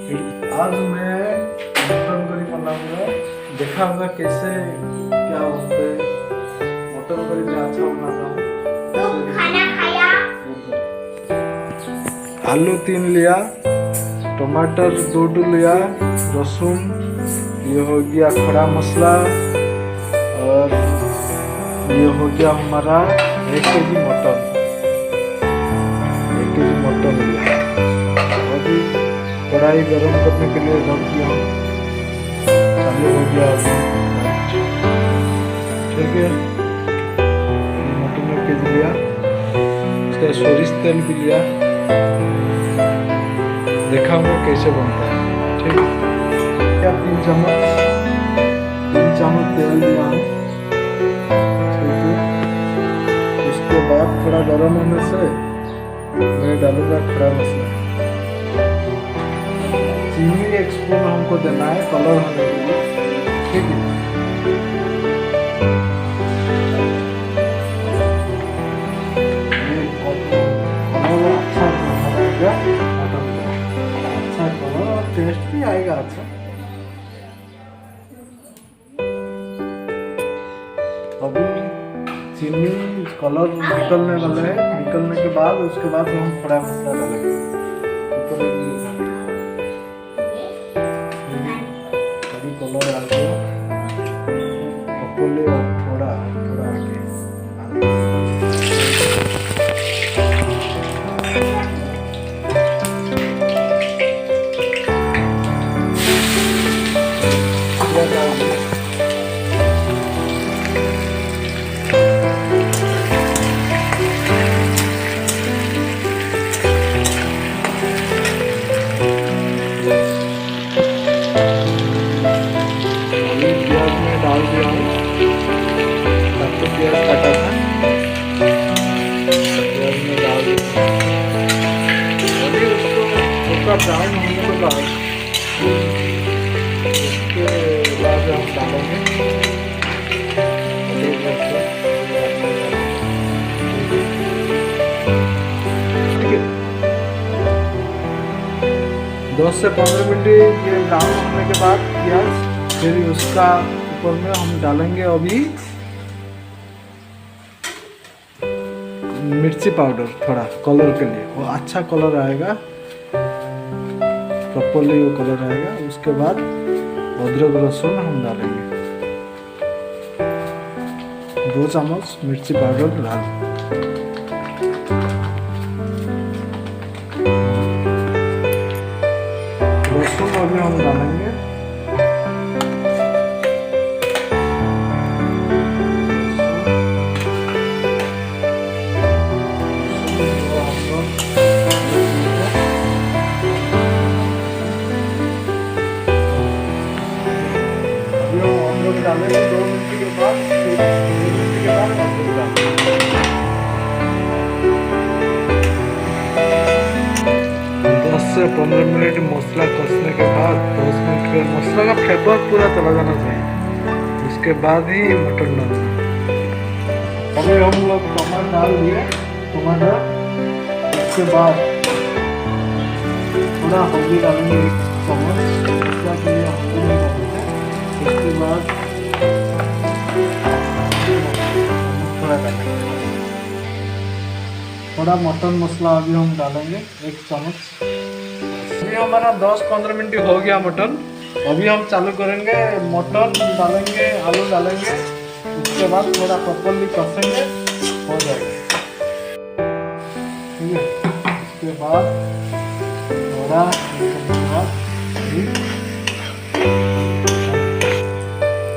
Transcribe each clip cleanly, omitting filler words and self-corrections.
आज मैं mutton curry बनाऊंगा, दिखाऊंगा कैसे क्या होते हैं। मटन करी मैं अच्छा बनाता हूँ। तो खाना खाया। आलू 3 लिया, टमाटर 2 लिया, लहसुन, ये हो गया खड़ा मसाला, और ये हो गया हमारा 1 केजी मटन। 1 केजी मटन लिया। अभी कढ़ाई गरम करने के लिए रख दिया हूँ, चालू हो गया अभी। ठीक है, मटन 1 केजी लिया, उसका सोरिष तेल भी लिया, दिखाऊंगा कैसे बनता है। ठीक है, 3 चम्मच तेल लिया हूँ। ठीक है, उसके बाद थोड़ा गरम होने से मैं डालूंगा खड़ा मसाला। चीनी 1 स्पून हमको देना है कलर होने के लिए। ठीक है, अच्छा रहेगा, अच्छा कलर और टेस्ट भी आएगा अच्छा। अभी चीनी कलर निकलने वाला है, निकलने के बाद उसके बाद हम खड़ा मसाला डालेंगे। कलर आ गया, थोड़ा थोड़ा आगे 10 से 15 मिनट ये ब्राउन होने के बाद प्याज, फिर उसका ऊपर में हम डालेंगे अभी मिर्ची पाउडर, थोड़ा कलर के लिए, वो अच्छा कलर आएगा, प्रॉपरली वो कलर आएगा। उसके बाद अदरक लहसुन हम डालेंगे, 2 चम्मच मिर्ची पाउडर डाल। लहसुन अभी हम डालेंगे, डालेंगे 2 मिनट के बाद, 2 मिनट के बाद अदरक डालेंगे। 10 से 15 मिनट मसाला कषने के बाद, 10 मिनट के मसाला का फ्लेवर पूरा चला जाना चाहिए, उसके बाद ही मटन डालना। अभी हम लोग टमाटर डाल दिए, टमाटर, उसके बाद थोड़ा हल्दी डालेंगे 1 चम्मच, मसाला के लिए हल्दी नहीं डालेंगे। उसके बाद थोड़ा मटन मसाला अभी हम डालेंगे 1 चम्मच। अभी हमारा 10-15 मिनट हो गया मटन। अभी हम चालू करेंगे, मटन डालेंगे, आलू डालेंगे, उसके बाद थोड़ा प्रॉपरली कसेंगे, हो जाएगा। ठीक है, उसके बाद थोड़ा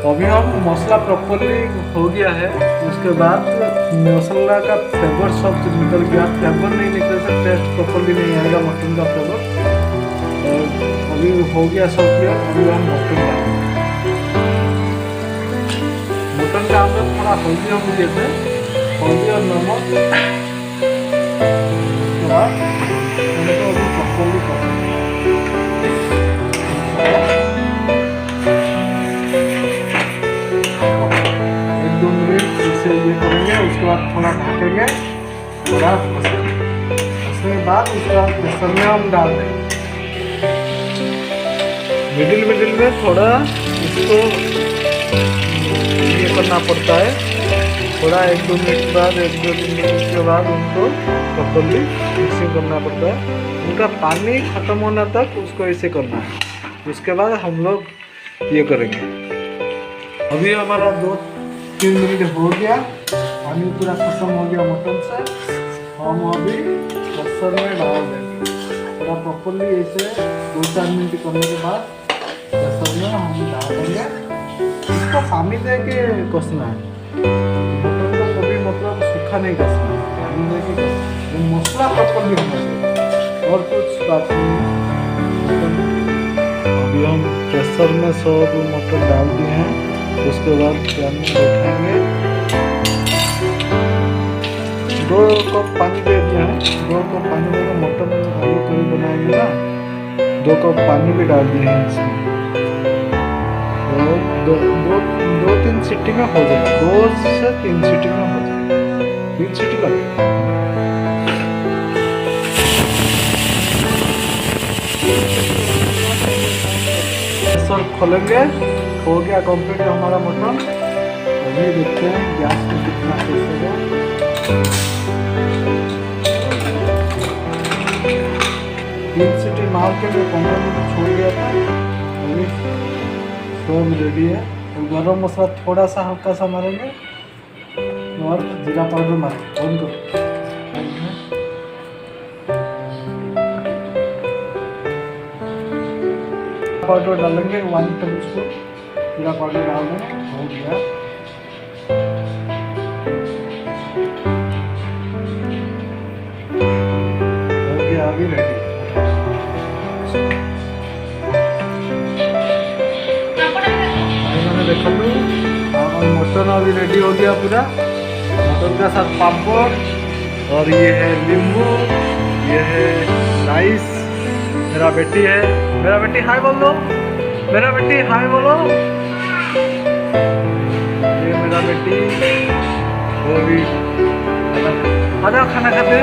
अभी हम मसाला प्रॉपरली हो गया है, उसके बाद मसाला का फ्लेवर सब कुछ निकल गया। फ्लेवर नहीं निकले से टेस्ट प्रॉपरली नहीं आएगा मटन का फ्लेवर। अभी हो गया सब क्लियर। अभी हम मटन डालेंगे। मटन का अंदर थोड़ा हल्दी हम लिए थे, हल्दी और नमक, उसके बाद उनको अभी प्रॉपरली करेंगे। ये करेंगे, उसके बाद थोड़ा ढकेंगे, थोड़ा उसके बाद उसका बेसन में हम डाल देंगे। मिडिल मिडिल में थोड़ा इसको ये करना पड़ता है, थोड़ा 1-2 मिनट बाद 1-2 मिनट के बाद उनको प्रॉपर्ली मिक्सिंग करना पड़ता है। उनका पानी खत्म होने तक उसको ऐसे करना है। उसके बाद हम लोग ये करेंगे। अभी हमारा 2-3 मिनट हो गया, पानी पूरा खत्म हो गया मटन से। हम अभी प्रेशर में डाल देंगे पूरा प्रॉपर्ली। ऐसे 2-4 मिनट करने के बाद प्रेशर में हम डाल देंगे। इसको पानी दे के कसना है, मटन को कभी मतलब सूखा नहीं कसना है, पानी दे के कसना है। मसला प्रॉपर्ली होना चाहिए और कुछ बात नहीं है। अभी हम प्रेशर में सब मटन डाल दिए हैं। उसके बाद पैन में बैठाएंगे। 2 कप पानी दे दिया है। 2 कप पानी देकर मटन आलू करी बनाएंगे ना, 2 कप पानी भी डाल दिए हैं इसमें। और 2-3 सीटी में हो जाएगा, 2 से 3 सीटी में हो जाएगा। 3 सीटी लगेगा। प्रेशर खोलेंगे। हो गया कंप्लीट हमारा मटन। अभी देखते हैं गैस में कितना तेज है। 3 सीटी मार के 15 मिनट छोड़ दिया था। अभी सब रेडी है। और गरम मसाला थोड़ा सा हल्का सा मारेंगे और जीरा पाउडर मारेंगे। ऑन करो। पाउडर डालेंगे 1 टेबलस्पून जीरा पाउडर डाल देंगे। हो गया। अभी रेडी मैंने देखो मटन अभी रेडी हो गया पूरा। मटन के साथ पापड़ और ये है नींबू, ये है राइस। मेरा बेटी है, मेरा बेटी हाय बोल दो, मेरा बेटी हाय बोलो। ये मेरा बेटी वो भी आजा खाना खाते।